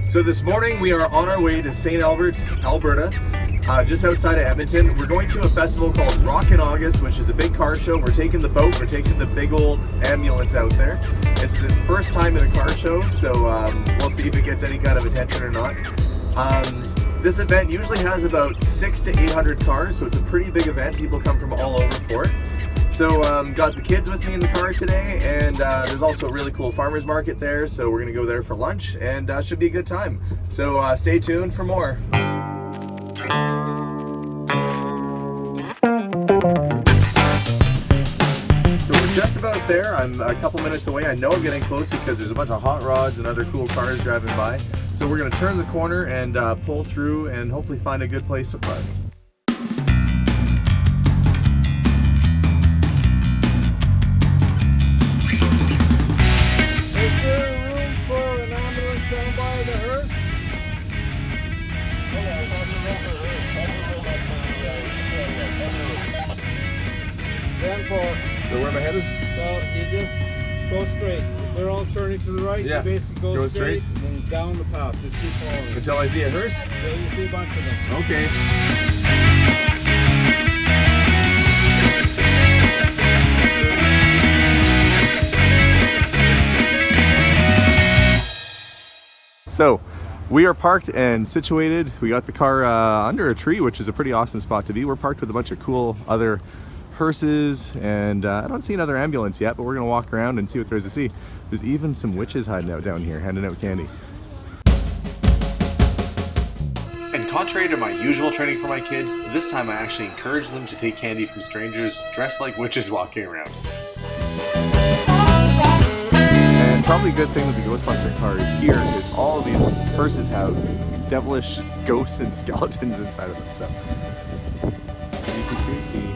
So this morning we are on our way to St. Albert, Alberta, just outside of Edmonton. We're going to a festival called Rockin August, which is a big car show. We're taking the boat, we're taking the big old ambulance out there. It's its first time in a car show, so we'll see if it gets any kind of attention or not. This event usually has about 600 to 800 cars, so it's a pretty big event. People come from all over for it. So got the kids with me in the car today, and there's also a really cool farmers market there, so we're gonna go there for lunch, and should be a good time. So stay tuned for more. So we're just about there. I'm a couple minutes away. I know I'm getting close because there's a bunch of hot rods and other cool cars driving by. So we're gonna turn the corner and pull through and hopefully find a good place to park. So where am I headed? So you just go straight. They're all turning to the right. Yeah. You basically go straight and then down the path. Just keep following. Until I see a hearse? So you see a bunch of them. Okay. So we are parked and situated. We got the car under a tree, which is a pretty awesome spot to be. We're parked with a bunch of cool other hearses, and I don't see another ambulance yet, but we're gonna walk around and see what there is to see. There's even some witches hiding out down here, handing out candy. And contrary to my usual training for my kids, this time I actually encourage them to take candy from strangers dressed like witches walking around. And probably a good thing with the Ghostbuster cars here is all of these hearses have devilish ghosts and skeletons inside of them, so creepy.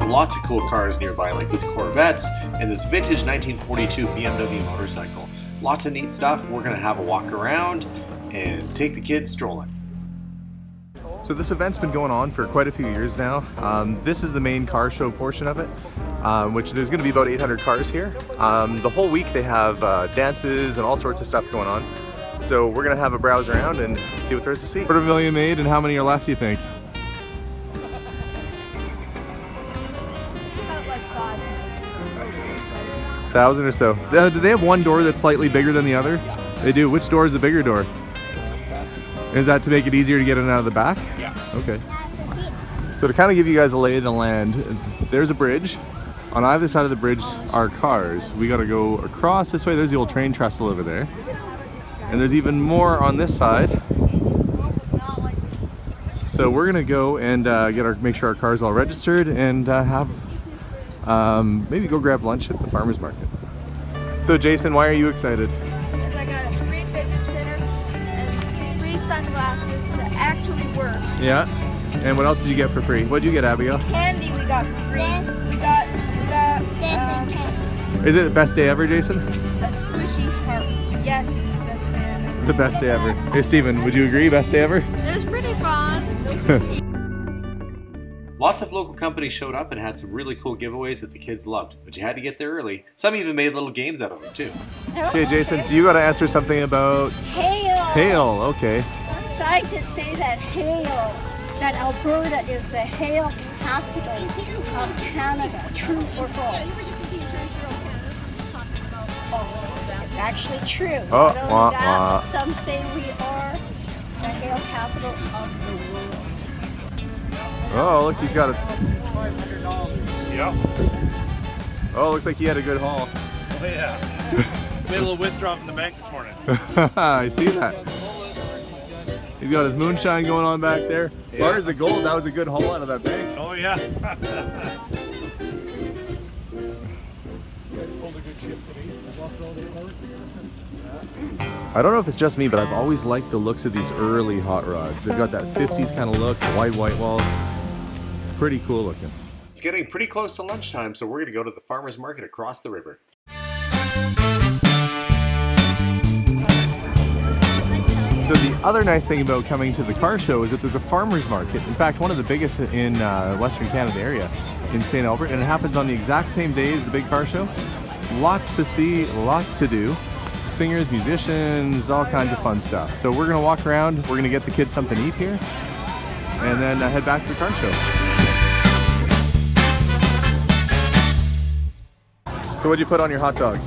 Lots of cool cars nearby, like these Corvettes and this vintage 1942 BMW motorcycle. Lots of neat stuff. We're gonna have a walk around and take the kids strolling. So this event's been going on for quite a few years now. This is the main car show portion of it, which there's gonna be about 800 cars here. The whole week they have dances and all sorts of stuff going on. So we're gonna have a browse around and see what there is to see. 250,000 made, and how many are left, do you think? Like 1,000 or so. Do they have one door that's slightly bigger than the other? Yeah. They do. Which door is the bigger door? Is that to make it easier to get in and out of the back? Yeah. Okay. So to kind of give you guys a lay of the land, there's a bridge. On either side of the bridge are cars. We gotta go across this way. There's the old train trestle over there. And there's even more on this side. So we're gonna go and make sure our car's all registered and maybe go grab lunch at the farmer's market. So Jason, why are you excited? Because I got a free fidget spinner and free sunglasses that actually work. Yeah. And what else did you get for free? What did you get, Abigail? Candy we got free. We got this and candy. Is it the best day ever, Jason? A squishy heart. Yes, it's the best day ever. The best day ever. Hey Steven, would you agree? Best day ever? It was pretty fun. Lots of local companies showed up and had some really cool giveaways that the kids loved, but you had to get there early. Some even made little games out of them too. Okay, Jason, so you got to answer something about Hail. hail. Okay. Scientists say that Alberta is the hail capital of Canada. True or false? It's actually true. Oh, Not only that, but some say we are the hail capital of the world. Oh, look, he's got a. Yep. Oh, looks like he had a good haul. Oh yeah. Made a little withdrawal from the bank this morning. I see that. He's got his moonshine going on back there. Yeah. Bars of gold. That was a good haul out of that bank. Oh yeah. I don't know if it's just me, but I've always liked the looks of these early hot rods. They've got that 50s kind of look, the white walls. Pretty cool looking. It's getting pretty close to lunchtime, so we're going to go to the farmer's market across the river. So the other nice thing about coming to the car show is that there's a farmer's market. In fact, one of the biggest in Western Canada area in St. Albert, and it happens on the exact same day as the big car show. Lots to see, lots to do. singers, musicians, all kinds of fun stuff. So we're gonna walk around, we're gonna get the kids something to eat here, and then head back to the car show. So what'd you put on your hot dog?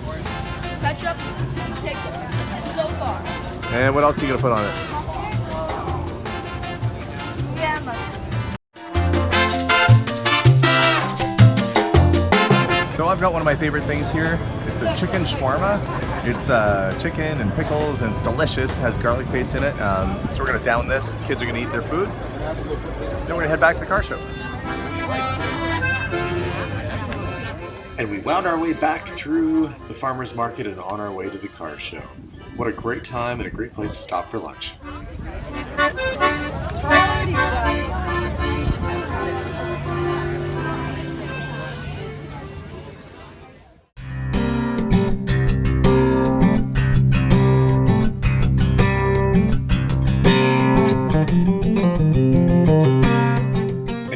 Ketchup, pickle, so far. And what else are you gonna put on it? Yeah, So I've got one of my favorite things here. It's a chicken shawarma. It's chicken and pickles, and it's delicious. It has garlic paste in it. So we're gonna down this. Kids are gonna eat their food. Then we're gonna head back to the car show. And we wound our way back through the farmer's market and on our way to the car show. What a great time and a great place to stop for lunch.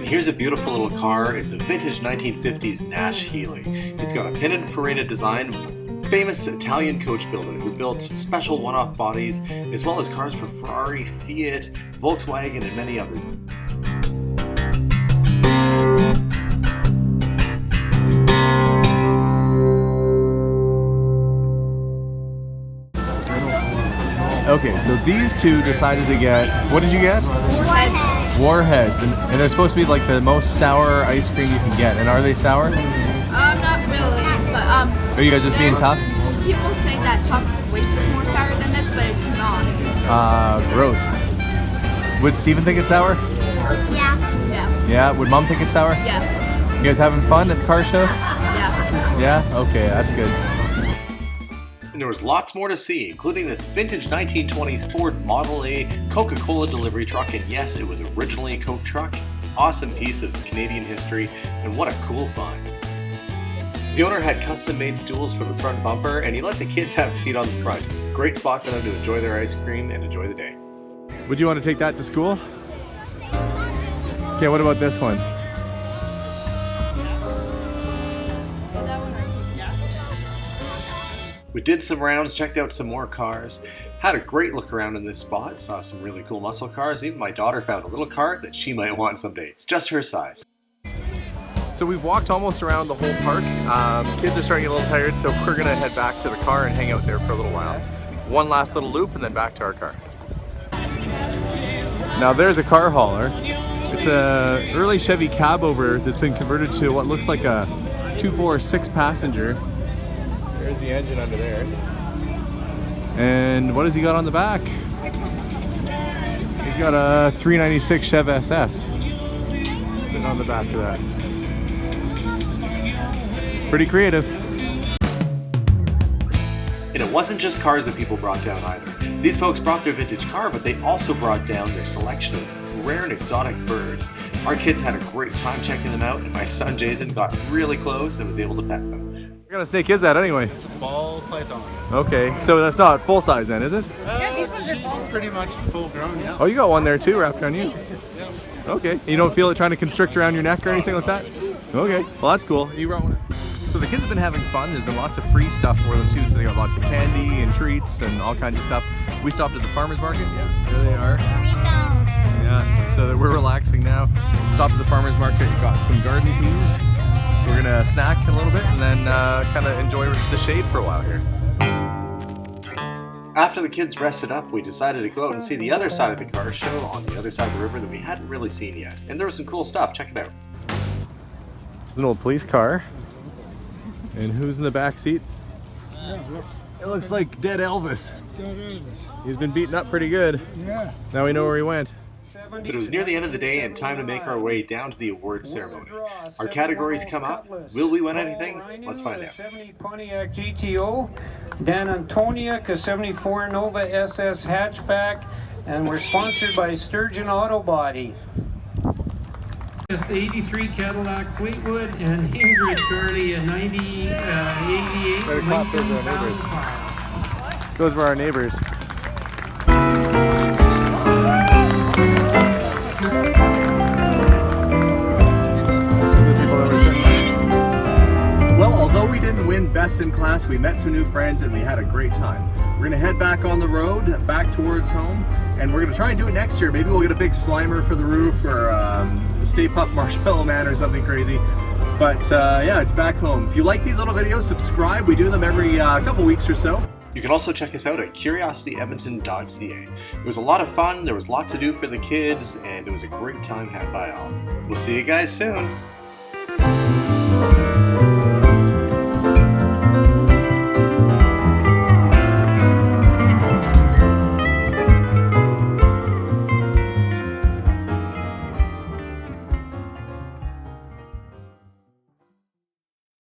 Here's a beautiful little car. It's a vintage 1950s Nash Healey. It's got a Pininfarina design, famous Italian coach builder who built special one-off bodies, as well as cars for Ferrari, Fiat, Volkswagen, and many others. Okay, so these two decided to get, what did you get? Warheads, and they're supposed to be like the most sour ice cream you can get. And are they sour? not really, but Are you guys just being tough? people say that toxic waste is more sour than this, but it's not. Gross. Would Steven think it's sour? Yeah. Yeah. Would Mom think it's sour? Yeah. You guys having fun at the car show? Yeah. Yeah? Okay, that's good. And there was lots more to see, including this vintage 1920s Ford Model A Coca-Cola delivery truck, and yes, it was originally a Coke truck. Awesome piece of Canadian history, and what a cool find. The owner had custom-made stools for the front bumper, and he let the kids have a seat on the front. Great spot for them to enjoy their ice cream and enjoy the day. Would you want to take that to school? Okay, what about this one? We did some rounds, checked out some more cars, had a great look around in this spot, saw some really cool muscle cars. Even my daughter found a little car that she might want someday. It's just her size. So we've walked almost around the whole park. Kids are starting to get a little tired, so we're gonna head back to the car and hang out there for a little while. One last little loop and then back to our car. Now there's a car hauler. It's a early Chevy cab over that's been converted to what looks like a 246 passenger. There's the engine under there. And what has he got on the back? He's got a 396 Chev SS sitting on the back of that. Pretty creative. And it wasn't just cars that people brought down either. These folks brought their vintage car, but they also brought down their selection of rare and exotic birds. Our kids had a great time checking them out, and my son Jason got really close and was able to pet them. What kind of snake is that anyway? It's a ball python. Okay, so that's not full size then, is it? She's pretty much full grown, yeah. Oh, you got one there too wrapped around you. Yeah. Okay, you don't feel it trying to constrict around your neck or anything like that? Okay, well that's cool. You brought one. So the kids have been having fun. There's been lots of free stuff for them too. So they got lots of candy and treats and all kinds of stuff. We stopped at the farmer's market. Yeah, there they are. Yeah, so that we're relaxing now. Stopped at the farmer's market, got some garden peas. So we're gonna snack a little bit and then kind of enjoy the shade for a while here. After the kids rested up, we decided to go out and see the other side of the car show on the other side of the river that we hadn't really seen yet. And there was some cool stuff. Check it out. It's an old police car. And who's in the back seat? It looks like dead Elvis. He's been beaten up pretty good. Yeah. Now we know where he went. But it was near the end of the day and time to make our way down to the awards ceremony. Our categories come up. Will we win anything? Let's find out. 70 Pontiac GTO, Dan Antoniuk, a 74 Nova SS hatchback, and we're sponsored by Sturgeon Auto Body. 83 Cadillac Fleetwood, and Ingrid Charlie, a 88 Lincoln Town Car. Those were our neighbors. Well, although we didn't win best in class, we met some new friends and we had a great time. we're gonna head back on the road, back towards home, and we're gonna try and do it next year. Maybe we'll get a big Slimer for the roof, or a Stay Puft Marshmallow Man or something crazy. But yeah, it's back home. If you like these little videos, subscribe. We do them every couple weeks or so. You can also check us out at curiosityedmonton.ca. It was a lot of fun, there was lots to do for the kids, and it was a great time had by all. We'll see you guys soon!